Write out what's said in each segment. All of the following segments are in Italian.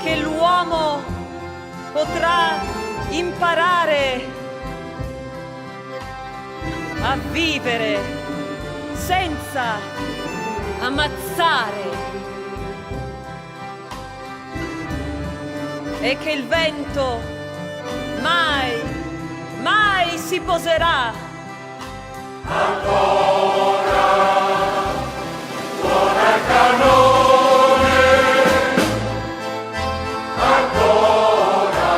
che l'uomo potrà imparare a vivere senza ammazzare e che il vento mai, mai si poserà. Ancora suona il cannone, ancora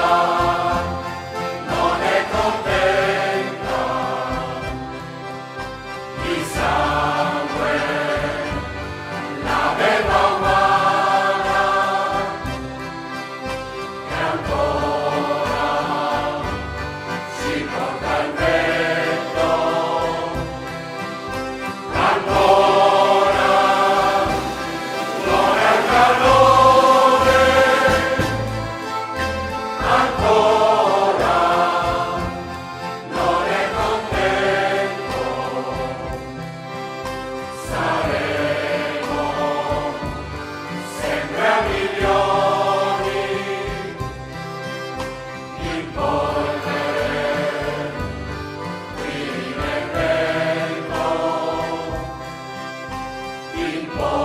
non è contenta di sangue la belva umana, e ancora si porta il vento, ancora suona il cannone, ancora non è contento. Saremo sempre a milioni in polvere, qui nel vento, in polvere.